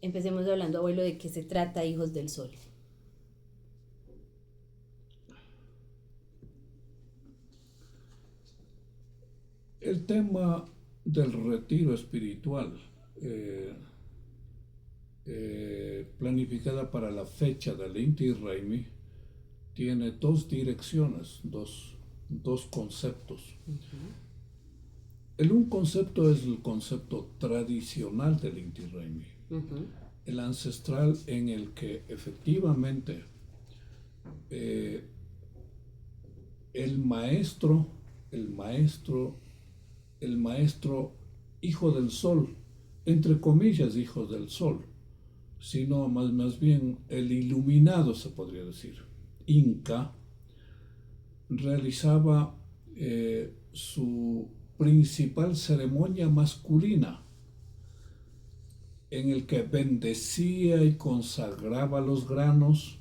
Empecemos hablando, abuelo, de qué se trata Hijos del Sol. El tema del retiro espiritual, eh, planificada para la fecha del Inti Raymi, tiene dos direcciones, dos conceptos. Un concepto es el concepto tradicional del Inti Raymi, el ancestral, en el que efectivamente eh, el maestro, el maestro, el maestro hijo del sol, entre comillas hijo del sol, sino más bien el iluminado, se podría decir, Inca, realizaba su principal ceremonia masculina, en el que bendecía y consagraba los granos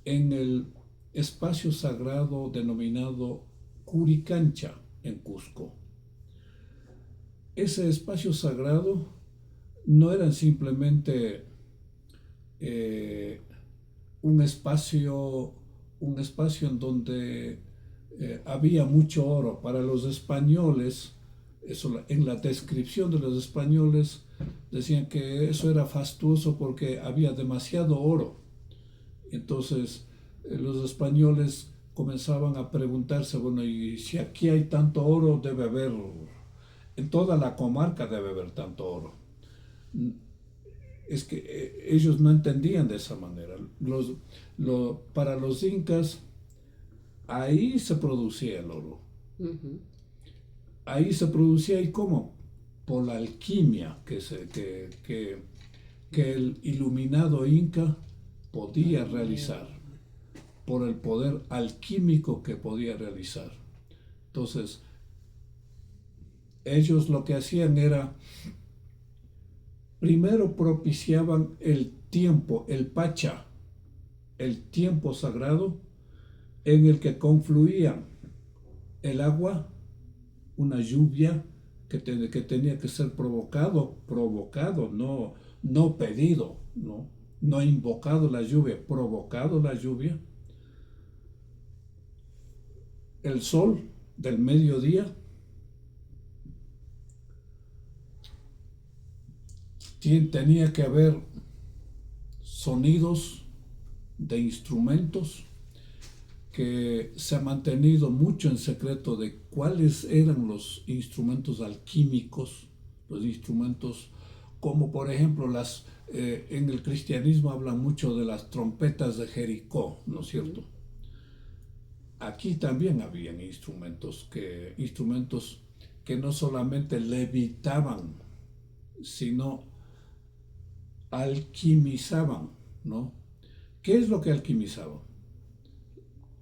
en el espacio sagrado denominado Curicancha, en Cusco. Ese espacio sagrado no era simplemente eh, un espacio, un espacio en donde había mucho oro. Para los españoles, eso, en la descripción de los españoles, decían que eso era fastuoso porque había demasiado oro. Entonces los españoles comenzaban a preguntarse, bueno, y si aquí hay tanto oro, debe haber, en toda la comarca debe haber tanto oro. Es que ellos no entendían de esa manera. Para los incas, ahí se producía el oro. Ahí se producía, ¿y cómo? Por la alquimia que el iluminado inca podía realizar, por el poder alquímico que podía realizar. Entonces, ellos lo que hacían era, primero propiciaban el tiempo, el pacha, el tiempo sagrado, en el que confluían el agua, una lluvia que tenía que ser provocado, no pedido, no invocado la lluvia, provocado la lluvia, el sol del mediodía, tenía que haber sonidos de instrumentos, que se ha mantenido mucho en secreto de cuáles eran los instrumentos alquímicos, los instrumentos como por ejemplo en el cristianismo hablan mucho de las trompetas de Jericó, ¿no es cierto? Aquí también habían instrumentos que no solamente levitaban, sino alquimizaban, ¿no? ¿Qué es lo que alquimizaban?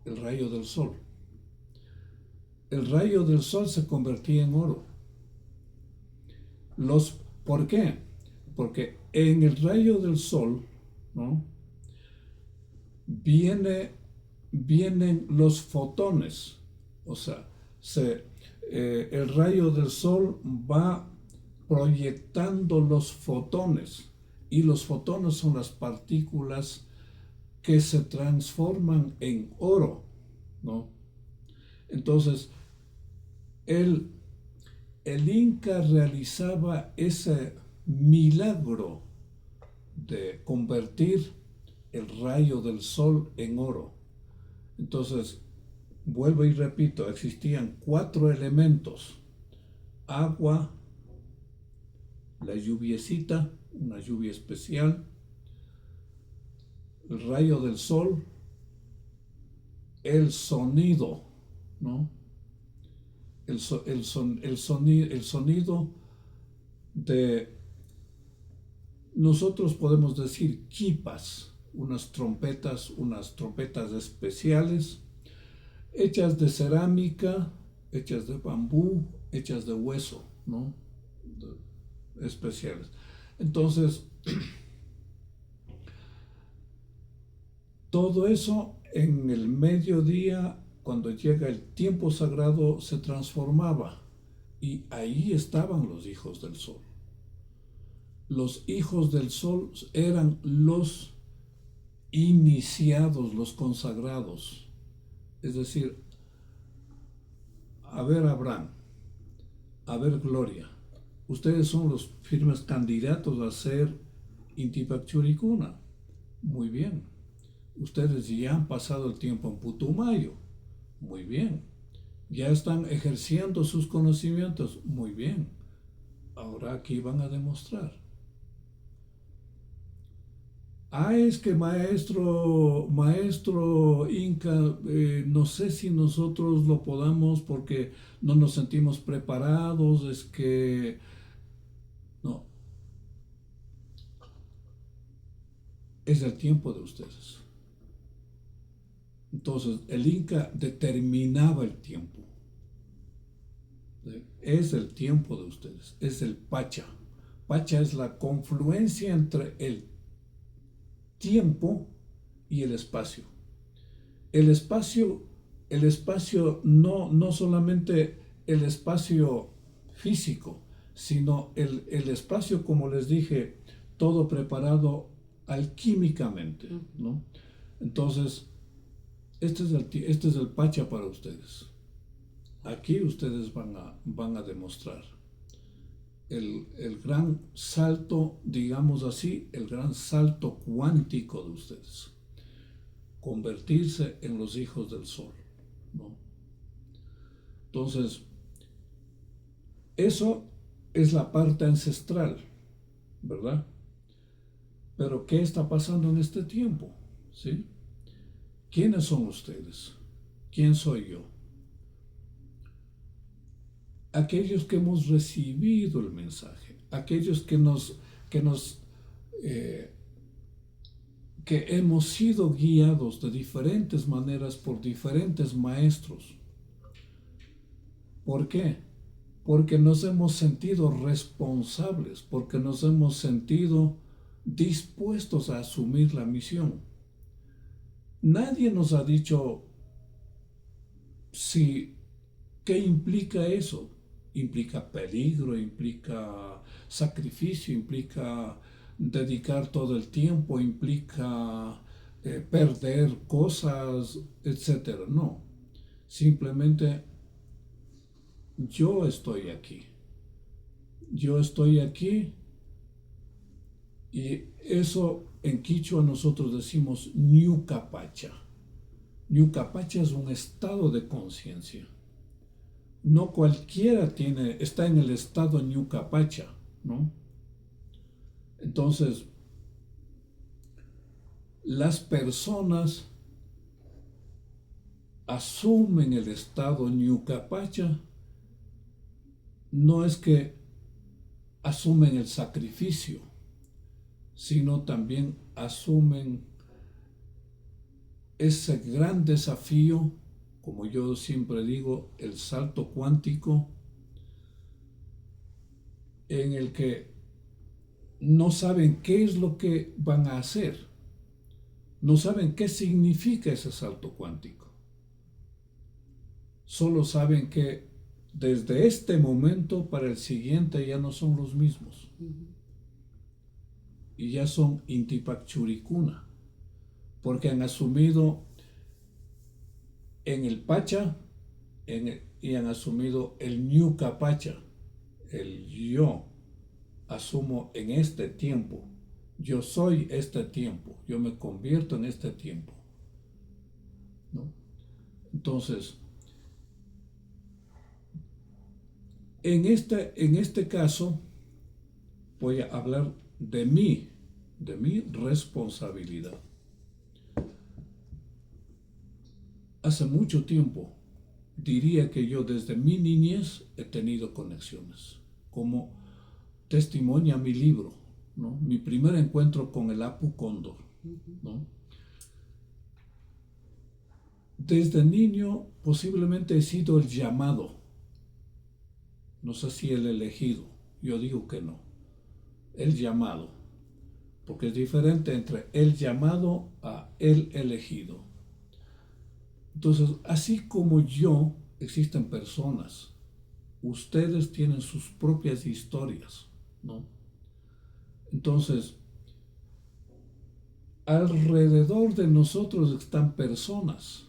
El rayo del sol. El rayo del sol se convertía en oro. ¿Por qué? Porque en el rayo del sol, ¿no?, vienen los fotones. O sea, el rayo del sol va proyectando los fotones, y los fotones son las partículas que se transforman en oro, ¿no? Entonces, el Inca realizaba ese milagro de convertir el rayo del sol en oro. Entonces, vuelvo y repito, existían 4 elementos: agua, la lluviecita, una lluvia especial, el rayo del sol, el sonido, ¿no? El sonido de, nosotros podemos decir, quipas, unas trompetas especiales, hechas de cerámica, hechas de bambú, hechas de hueso, ¿no?, especiales. Entonces, todo eso en el mediodía, cuando llega el tiempo sagrado, se transformaba, y ahí estaban los hijos del sol. los hijos del sol eran los iniciados, los consagrados. Es decir, a ver Abraham, a ver Gloria, ustedes son los firmes candidatos a ser Inti Pakchurikuna. Muy bien. Ustedes ya han pasado el tiempo en Putumayo. Muy bien. Ya están ejerciendo sus conocimientos. Muy bien. Ahora aquí van a demostrar. Es que maestro Inca, no sé si nosotros lo podamos porque no nos sentimos preparados, es que no, es el tiempo de ustedes. Entonces, el Inca determinaba el tiempo. Es el tiempo de ustedes, es el Pacha. Pacha es la confluencia entre el tiempo y el espacio. El espacio no solamente el espacio físico, sino el espacio, como les dije, todo preparado alquímicamente, ¿no? Entonces, este es el Pacha para ustedes. Aquí ustedes van a demostrar el gran salto, digamos así, el gran salto cuántico de ustedes. Convertirse en los hijos del sol, ¿no? Entonces, eso es la parte ancestral, ¿verdad? Pero ¿qué está pasando en este tiempo? ¿Sí? ¿Quiénes son ustedes? ¿Quién soy yo? Aquellos que hemos recibido el mensaje, aquellos que hemos sido guiados de diferentes maneras por diferentes maestros. ¿Por qué? Porque nos hemos sentido responsables, porque nos hemos sentido dispuestos a asumir la misión. Nadie nos ha dicho qué implica eso. Implica peligro, implica sacrificio, implica dedicar todo el tiempo, implica perder cosas, etc. No, simplemente yo estoy aquí. Yo estoy aquí y eso en quichua nosotros decimos ñucapacha. Ñucapacha es un estado de conciencia. No cualquiera está en el estado ñucapacha, ¿no? Entonces, las personas asumen el estado ñucapacha, no es que asumen el sacrificio, sino también asumen ese gran desafío, como yo siempre digo, el salto cuántico, en el que no saben qué es lo que van a hacer, no saben qué significa ese salto cuántico. Solo saben que desde este momento para el siguiente ya no son los mismos. Y ya son Inti Pakchurikuna, porque han asumido en el Pacha y han asumido el ñucapacha, el yo. Asumo en este tiempo, yo soy este tiempo, yo me convierto en este tiempo, ¿no? Entonces, en este caso, voy a hablar de mi responsabilidad. Hace mucho tiempo, diría que yo desde mi niñez he tenido conexiones, como testimonia mi libro, ¿no? Mi primer encuentro con el Apu Cóndor, ¿no? Desde niño posiblemente he sido el llamado, no sé si el elegido, yo digo que no, el llamado, porque es diferente entre el llamado a el elegido. Entonces, así como yo, existen personas, ustedes tienen sus propias historias, ¿no? Entonces, alrededor de nosotros están personas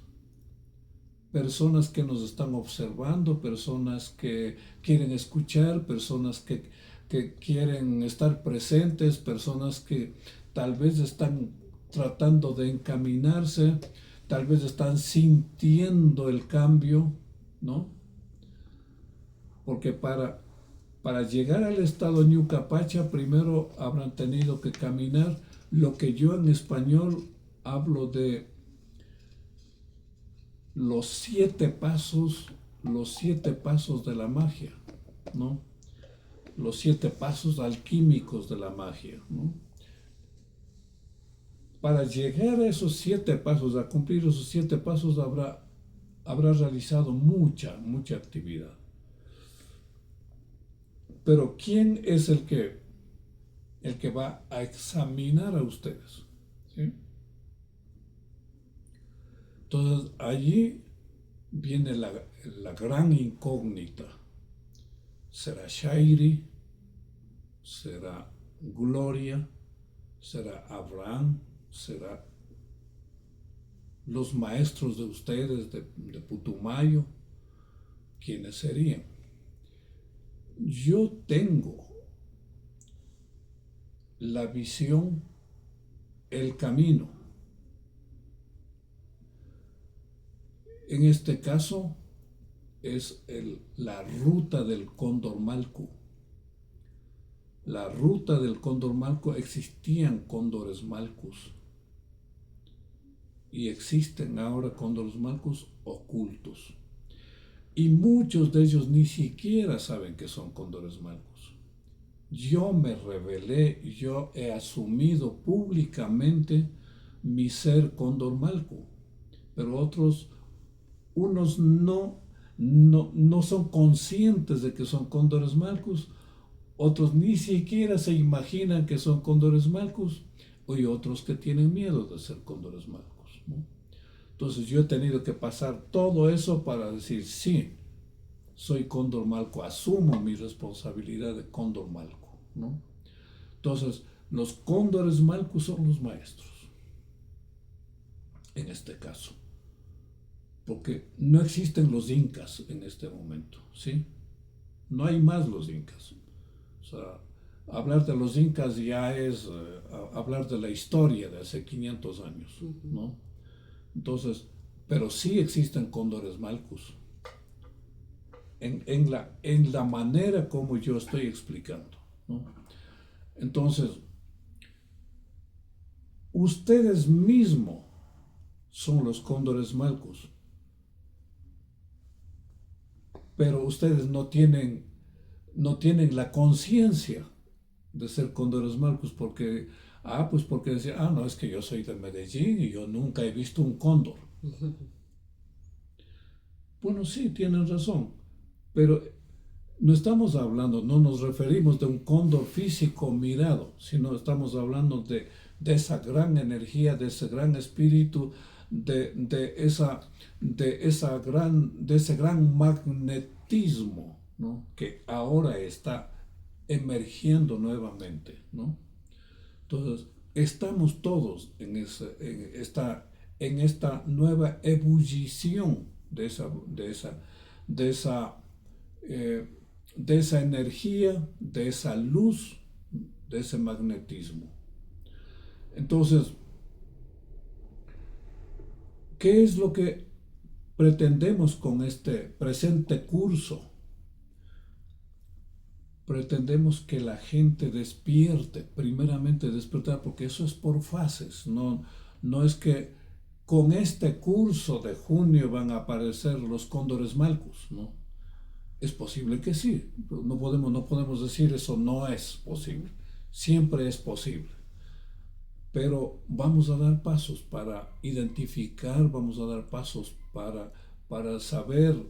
que nos están observando, personas que quieren escuchar, personas que quieren estar presentes, personas que tal vez están tratando de encaminarse, tal vez están sintiendo el cambio, ¿no? Porque para llegar al estado Ñuka Pacha, primero habrán tenido que caminar lo que yo en español hablo de los 7 pasos de la magia, ¿no? Los 7 pasos alquímicos de la magia, ¿no? Para llegar a esos 7 pasos, a cumplir esos 7 pasos, habrá realizado mucha actividad. Pero ¿quién es el que va a examinar a ustedes? ¿Sí? Entonces allí viene la gran incógnita. ¿Será Shairi? ¿Será Gloria? ¿Será Abraham? ¿Será los maestros de ustedes de Putumayo? ¿Quiénes serían? Yo tengo la visión, el camino. En este caso es la ruta del Cóndor Malcu. La ruta del Cóndor Malcu, existían cóndores malcus y existen ahora cóndores malcus ocultos. Y muchos de ellos ni siquiera saben que son cóndores malcus. Yo me revelé, yo he asumido públicamente mi ser cóndor malcu, pero unos no son conscientes de que son cóndores malcus, otros ni siquiera se imaginan que son cóndores malcus, y otros que tienen miedo de ser cóndores malcus, ¿no? Entonces yo he tenido que pasar todo eso para decir, sí, soy cóndor malcu, asumo mi responsabilidad de cóndor malcu, ¿no? Entonces, los cóndores malcus son los maestros, en este caso, porque no existen los incas en este momento, ¿sí? No hay más los incas. O sea, hablar de los incas ya es hablar de la historia de hace 500 años, ¿no? Entonces, pero sí existen cóndores malcus en la manera como yo estoy explicando, ¿no? Entonces, ustedes mismos son los cóndores malcus, pero ustedes no tienen la conciencia de ser cóndores malcus porque decía, no, es que yo soy de Medellín y yo nunca he visto un cóndor. Bueno, sí, tienen razón, pero no estamos hablando, no nos referimos de un cóndor físico mirado, sino estamos hablando de esa gran energía, de ese gran espíritu, de ese gran magnetismo, ¿no? Que ahora está emergiendo nuevamente, ¿no? Entonces, estamos todos en esta nueva ebullición de esa energía, de esa luz, de ese magnetismo. Entonces, ¿qué es lo que pretendemos con este presente curso? Pretendemos que la gente despierte, primeramente despertar, porque eso es por fases, no es que con este curso de junio van a aparecer los cóndores malcus, ¿no? Es posible que sí, no podemos decir eso no es posible, siempre es posible, pero vamos a dar pasos para identificar, vamos a dar pasos para saber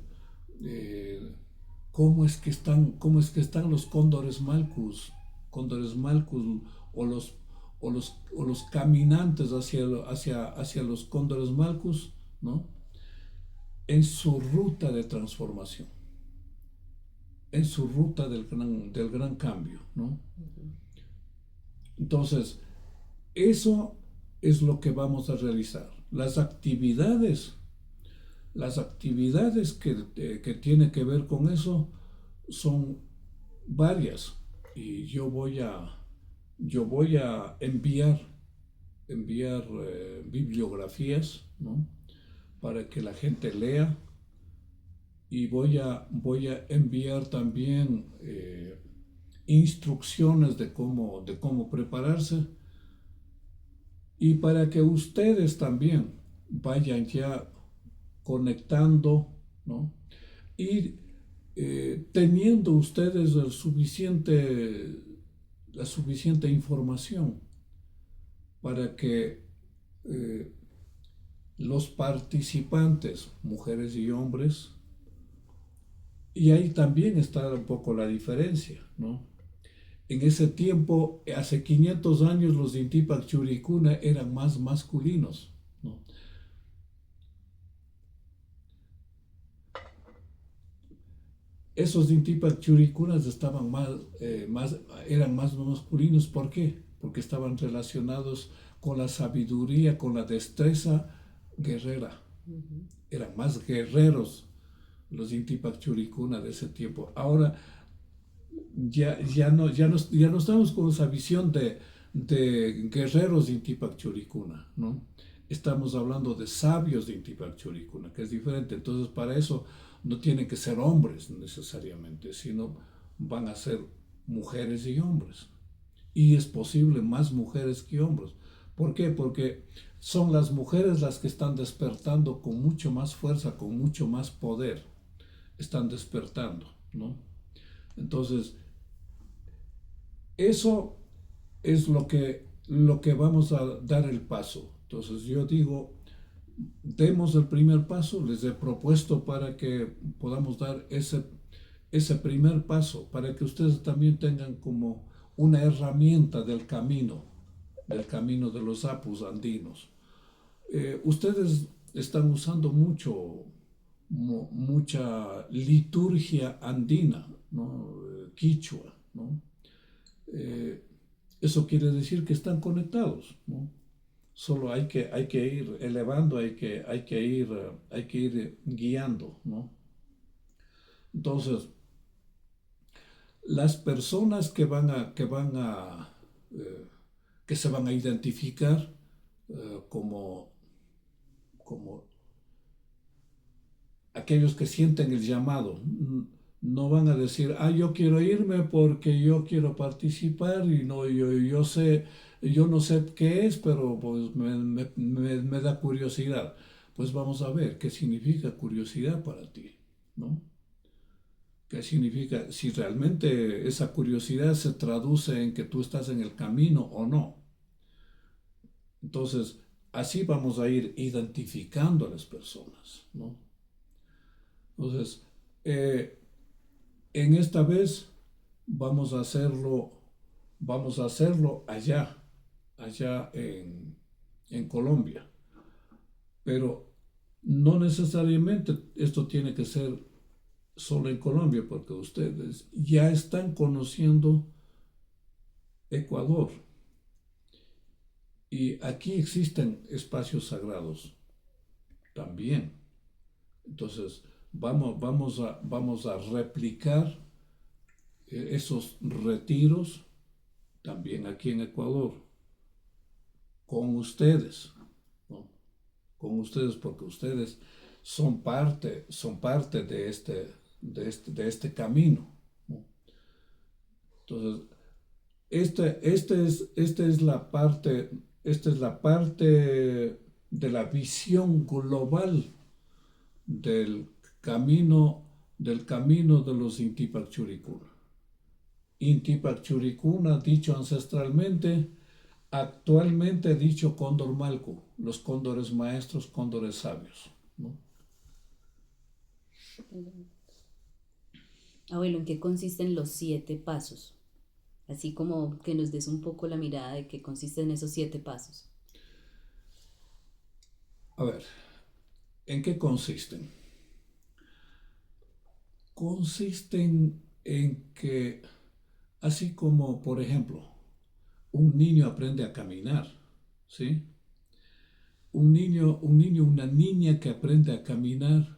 cómo es que están los cóndores malcus o los caminantes hacia los cóndores malcus, ¿no? En su ruta de transformación, en su ruta del gran cambio, ¿no? Entonces, eso es lo que vamos a realizar. Las actividades que tienen que ver con eso son varias. Y yo voy a enviar bibliografías, ¿no? Para que la gente lea, y voy a enviar también instrucciones de cómo prepararse, y para que ustedes también vayan ya conectando, ¿no? Y teniendo ustedes la suficiente información para que eh, los participantes, mujeres y hombres, y ahí también está un poco la diferencia, ¿no? En ese tiempo, hace 500 años, los Intipak Churicuna eran más masculinos, ¿no? Esos Intipak Churicunas eran más masculinos. ¿Por qué? Porque estaban relacionados con la sabiduría, con la destreza guerrera. Eran más guerreros los Intipak Churicuna de ese tiempo. Ahora ya no estamos con esa visión de guerreros de Intipak Churicuna, ¿no? Estamos hablando de sabios de Intipak Churicuna, que es diferente. Entonces, para eso no tienen que ser hombres necesariamente, sino van a ser mujeres y hombres. Y es posible más mujeres que hombres. ¿Por qué? Porque son las mujeres las que están despertando con mucho más fuerza, con mucho más poder. Están despertando, ¿no? Entonces, eso es lo que vamos a dar el paso. Entonces yo digo, demos el primer paso. Les he propuesto para que podamos dar ese primer paso, para que ustedes también tengan como una herramienta del camino de los apus andinos. Ustedes están usando mucha liturgia andina, ¿no? Quichua, ¿no? Eh, Eso quiere decir que están conectados, ¿no? Solo hay que ir elevando, hay que ir guiando, ¿no? Entonces, las personas que se van a identificar como, como aquellos que sienten el llamado, no van a decir, yo quiero irme porque yo quiero participar y no, yo no sé qué es, pero pues me da curiosidad. Pues vamos a ver qué significa curiosidad para ti, ¿no? ¿Qué significa? Si realmente esa curiosidad se traduce en que tú estás en el camino o no. Entonces, así vamos a ir identificando a las personas, ¿no? Entonces, en esta vez vamos a hacerlo, allá en Colombia. Pero no necesariamente esto tiene que ser solo en Colombia, porque ustedes ya están conociendo Ecuador. Y aquí existen espacios sagrados también. Entonces, vamos a replicar esos retiros también aquí en Ecuador, con ustedes, ¿no? Con ustedes, porque ustedes son parte de este camino, ¿no? Entonces, esta es la parte de la visión global del camino de los Intipak Churicuna. Intipak Churicuna, dicho ancestralmente, actualmente dicho Cóndor Malcu, los cóndores maestros, cóndores sabios, ¿no? Abuelo, ¿en qué consisten los 7 pasos? Así como que nos des un poco la mirada de qué consisten esos 7 pasos. A ver, ¿en qué consisten? Consisten en que, así como, por ejemplo, un niño aprende a caminar, ¿sí? Una niña que aprende a caminar,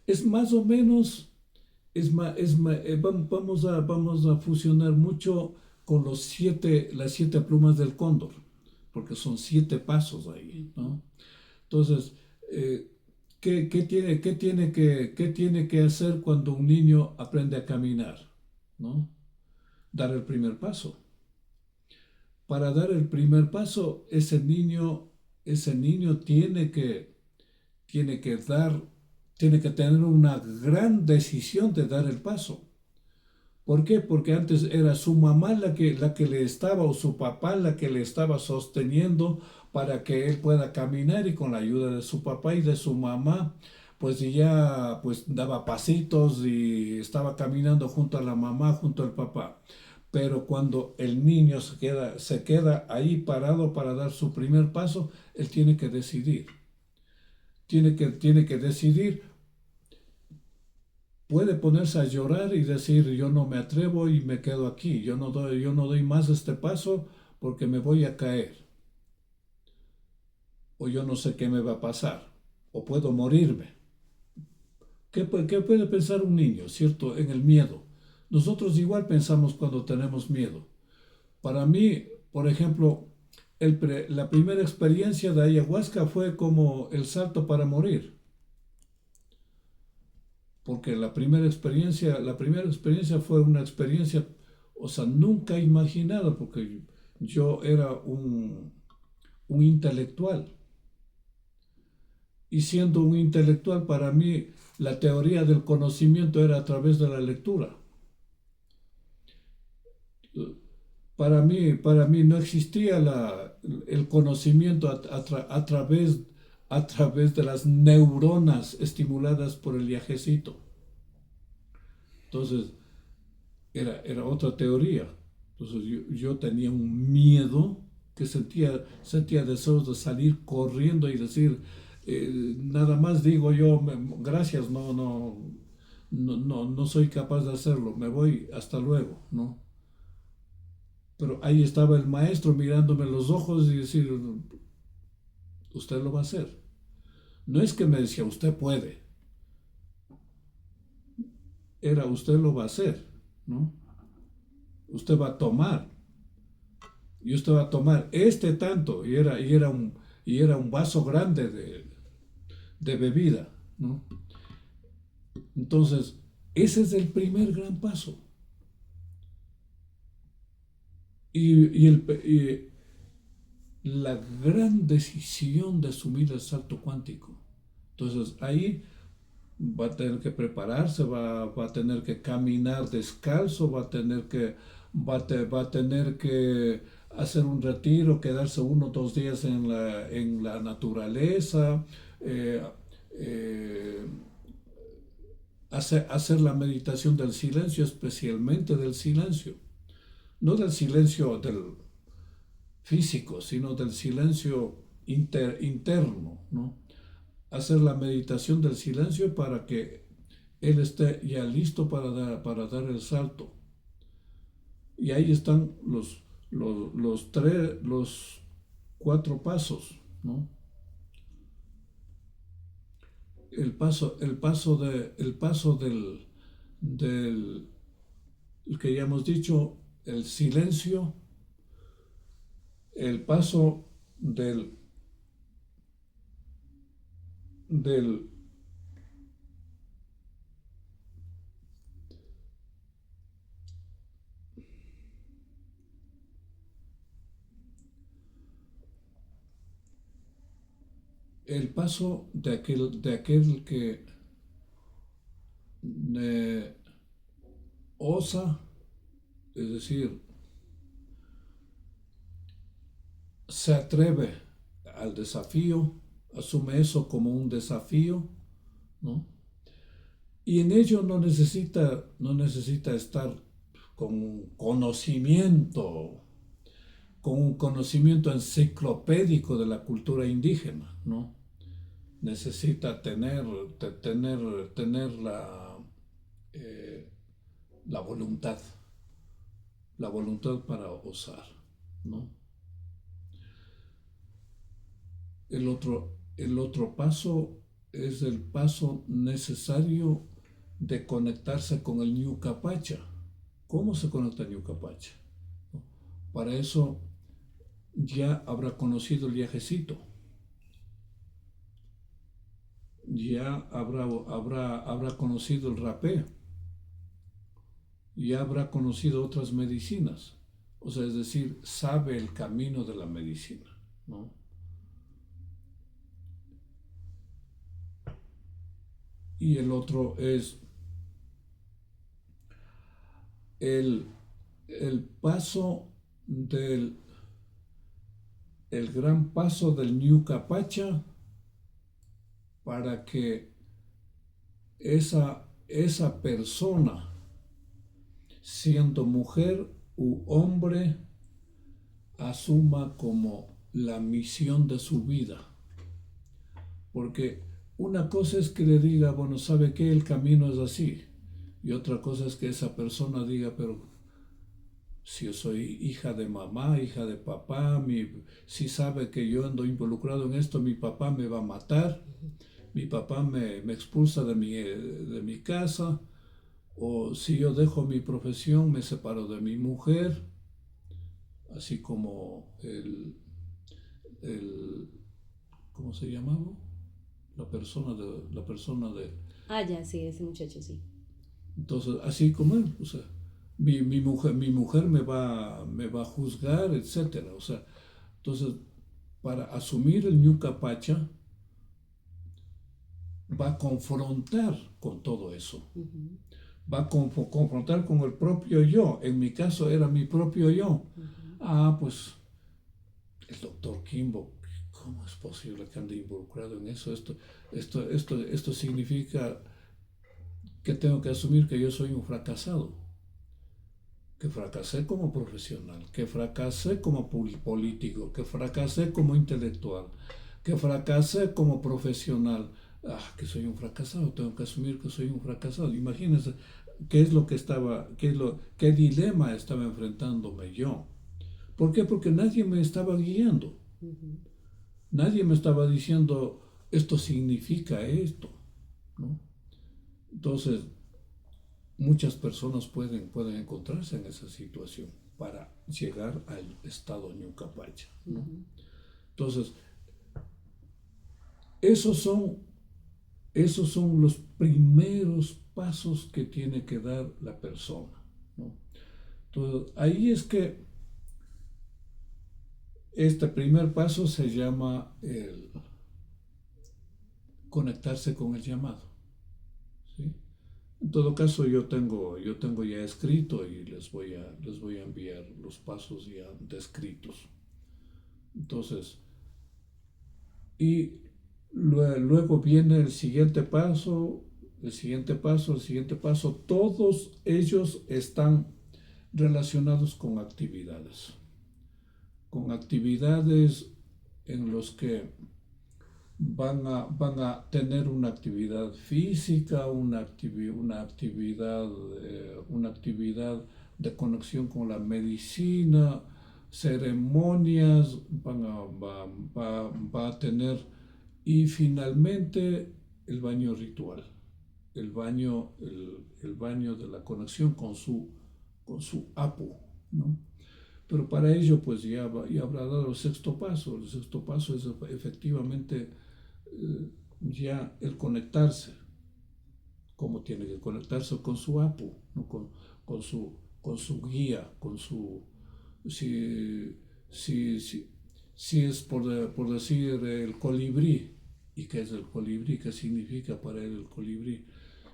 es más o menos, vamos a fusionar mucho con las 7 plumas del cóndor, porque son 7 pasos ahí, ¿no? Entonces, eh, qué tiene que hacer cuando un niño aprende a caminar? ¿No? Dar el primer paso. Para dar el primer paso, ese niño tiene que dar, tiene que tener una gran decisión de dar el paso. ¿Por qué? Porque antes era su mamá la que le estaba, o su papá la que le estaba sosteniendo para que él pueda caminar, y con la ayuda de su papá y de su mamá, pues ya pues daba pasitos y estaba caminando junto a la mamá, junto al papá. Pero cuando el niño se queda ahí parado para dar su primer paso, él tiene que decidir. Tiene que decidir. Puede ponerse a llorar y decir, yo no me atrevo y me quedo aquí, yo no doy más este paso porque me voy a caer, o yo no sé qué me va a pasar, o puedo morirme. Qué puede pensar un niño, cierto? En el miedo. Nosotros igual pensamos cuando tenemos miedo. Para mí, por ejemplo, la primera experiencia de ayahuasca fue como el salto para morir, porque la primera experiencia fue una experiencia, o sea, nunca imaginado, porque yo era un intelectual, y siendo un intelectual, para mí la teoría del conocimiento era a través de la lectura. Para mí no existía el conocimiento a través de las neuronas estimuladas por el viajecito. Entonces, era otra teoría. Entonces, yo tenía un miedo que sentía deseos de salir corriendo y decir, nada más digo yo, gracias, no soy capaz de hacerlo, me voy, hasta luego, ¿no? Pero ahí estaba el maestro mirándome en los ojos y decir, usted lo va a hacer. No es que me decía, usted puede, era usted lo va a hacer, ¿no? Usted va a tomar, y usted va a tomar este tanto, y era un vaso grande de bebida, ¿no? Entonces, ese es el primer gran paso. Y la gran decisión de asumir el salto cuántico. Entonces, ahí va a tener que prepararse, va a tener que caminar descalzo, va a tener que hacer un retiro, quedarse 1 o 2 días en la naturaleza, eh, eh, hacer la meditación del silencio, especialmente del silencio, no del silencio del físico, sino del silencio interno, ¿no? Hacer la meditación del silencio para que él esté ya listo para dar el salto. Y ahí están los 4 pasos, ¿no? El paso del, el que ya hemos dicho, el silencio, el paso del el paso de aquel que eh, osa, es decir, se atreve al desafío, asume eso como un desafío, ¿no? Y en ello no necesita estar con un con un conocimiento enciclopédico de la cultura indígena, ¿no? Necesita tener eh, la voluntad, la voluntad para osar, ¿no? El otro paso es el paso necesario de conectarse con el Ñuka Pacha. ¿Cómo se conecta el Ñuka Pacha? Para eso ya habrá conocido el viajecito, ya habrá conocido el rapé, ya habrá conocido otras medicinas, o sea, es decir, sabe el camino de la medicina, ¿no? Y el otro es el, el paso del el gran paso del Ñuka Pacha para que esa persona, siendo mujer u hombre, asuma como la misión de su vida. Porque una cosa es que le diga, bueno, ¿sabe qué? El camino es así. Y otra cosa es que esa persona diga, pero si yo soy hija de mamá, hija de papá, si sabe que yo ando involucrado en esto, mi papá me va a matar, mi papá me expulsa de mi casa, o si yo dejo mi profesión, me separo de mi mujer, así como el ¿cómo se llamaba? La persona de. Ah, ya, sí, ese muchacho, sí. Entonces, así como él, o sea, mi mujer me va a juzgar, etcétera. O sea, entonces, para asumir el Ñuka Pacha, va a confrontar con todo eso. Uh-huh. Va a confrontar con el propio yo. En mi caso era mi propio yo. Uh-huh. Ah, pues el doctor Kimbo, ¿cómo es posible que ande involucrado en eso? Esto significa que tengo que asumir que yo soy un fracasado, que fracasé como profesional, que fracasé como político, que fracasé como intelectual, que fracasé como profesional. Que soy un fracasado, tengo que asumir que soy un fracasado. Imagínense qué dilema estaba enfrentándome yo. ¿Por qué? Porque nadie me estaba guiando. Uh-huh. Nadie me estaba diciendo, esto significa esto, ¿no? Entonces, muchas personas pueden encontrarse en esa situación para llegar al estado Ñuka Pacha, ¿no? Uh-huh. Entonces, esos son los primeros pasos que tiene que dar la persona, ¿no? Entonces, ahí es que este primer paso se llama el conectarse con el llamado, ¿sí? En todo caso, yo tengo ya escrito y les voy a enviar los pasos ya descritos. Entonces, y luego viene el siguiente paso, el siguiente paso, el siguiente paso. Todos ellos están relacionados con actividades en los que van a tener una actividad física, una actividad de conexión con la medicina, ceremonias, va a tener, y finalmente el baño ritual, el baño de la conexión con su Apu, ¿no? Pero para ello, pues ya habrá dado el sexto paso. El sexto paso es efectivamente ya el conectarse, como tiene que conectarse con su Apu, ¿no? con su guía, si, si, si, si es por decir el colibrí, ¿y qué es el colibrí? ¿Qué significa para él el colibrí?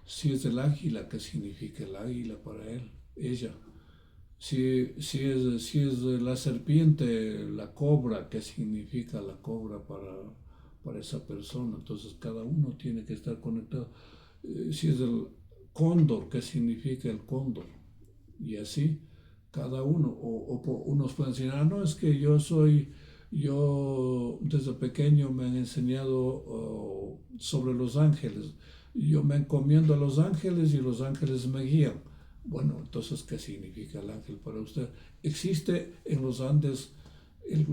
Si es el águila, ¿qué significa el águila para él? Ella. Si es la serpiente, la cobra, ¿qué significa la cobra para esa persona? Entonces cada uno tiene que estar conectado. Si es el cóndor, ¿qué significa el cóndor? Y así cada uno. O unos pueden decir, no, es que yo desde pequeño me han enseñado sobre los ángeles. Yo me encomiendo a los ángeles y los ángeles me guían. Bueno, entonces, ¿qué significa el ángel para usted? ¿Existe en los Andes el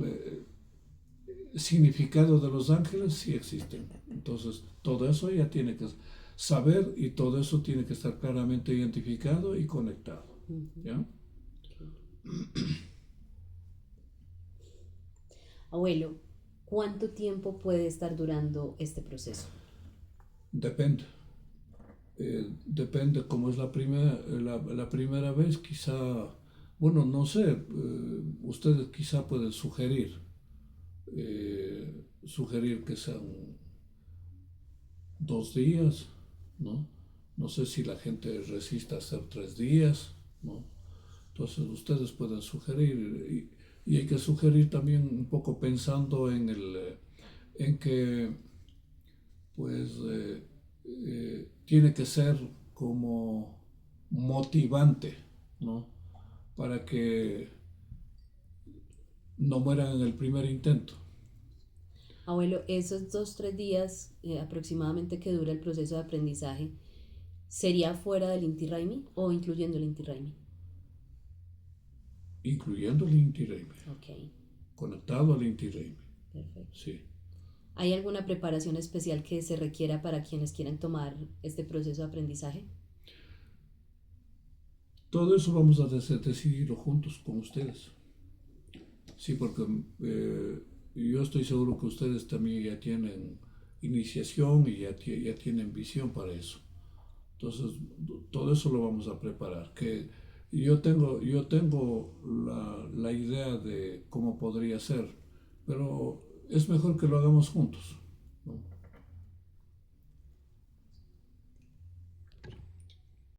significado de los ángeles? Sí existen. Entonces, todo eso ya tiene que saber y todo eso tiene que estar claramente identificado y conectado. Ujú. ¿Ya? Abuelo, ¿cuánto tiempo puede estar durando este proceso? Depende. Depende, como es la primera vez, quizá, bueno, no sé, ustedes quizá pueden sugerir que sean 2 días, ¿no? No sé si la gente resista hacer 3 días, ¿no? Entonces ustedes pueden sugerir y hay que sugerir también un poco pensando en que pues tiene que ser como motivante, ¿no? Para que no mueran en el primer intento. Abuelo, esos 2, 3 días aproximadamente que dura el proceso de aprendizaje, ¿sería fuera del Inti Raymi o incluyendo el Inti Raymi? Incluyendo el Inti Raymi, Ok, conectado al Inti Raymi, perfecto. sí. ¿Hay alguna preparación especial que se requiera para quienes quieren tomar este proceso de aprendizaje? Todo eso vamos a decidirlo juntos con ustedes. Sí, porque yo estoy seguro que ustedes también ya tienen iniciación y ya tienen visión para eso. Entonces, todo eso lo vamos a preparar. Que yo tengo la idea de cómo podría ser, pero es mejor que lo hagamos juntos.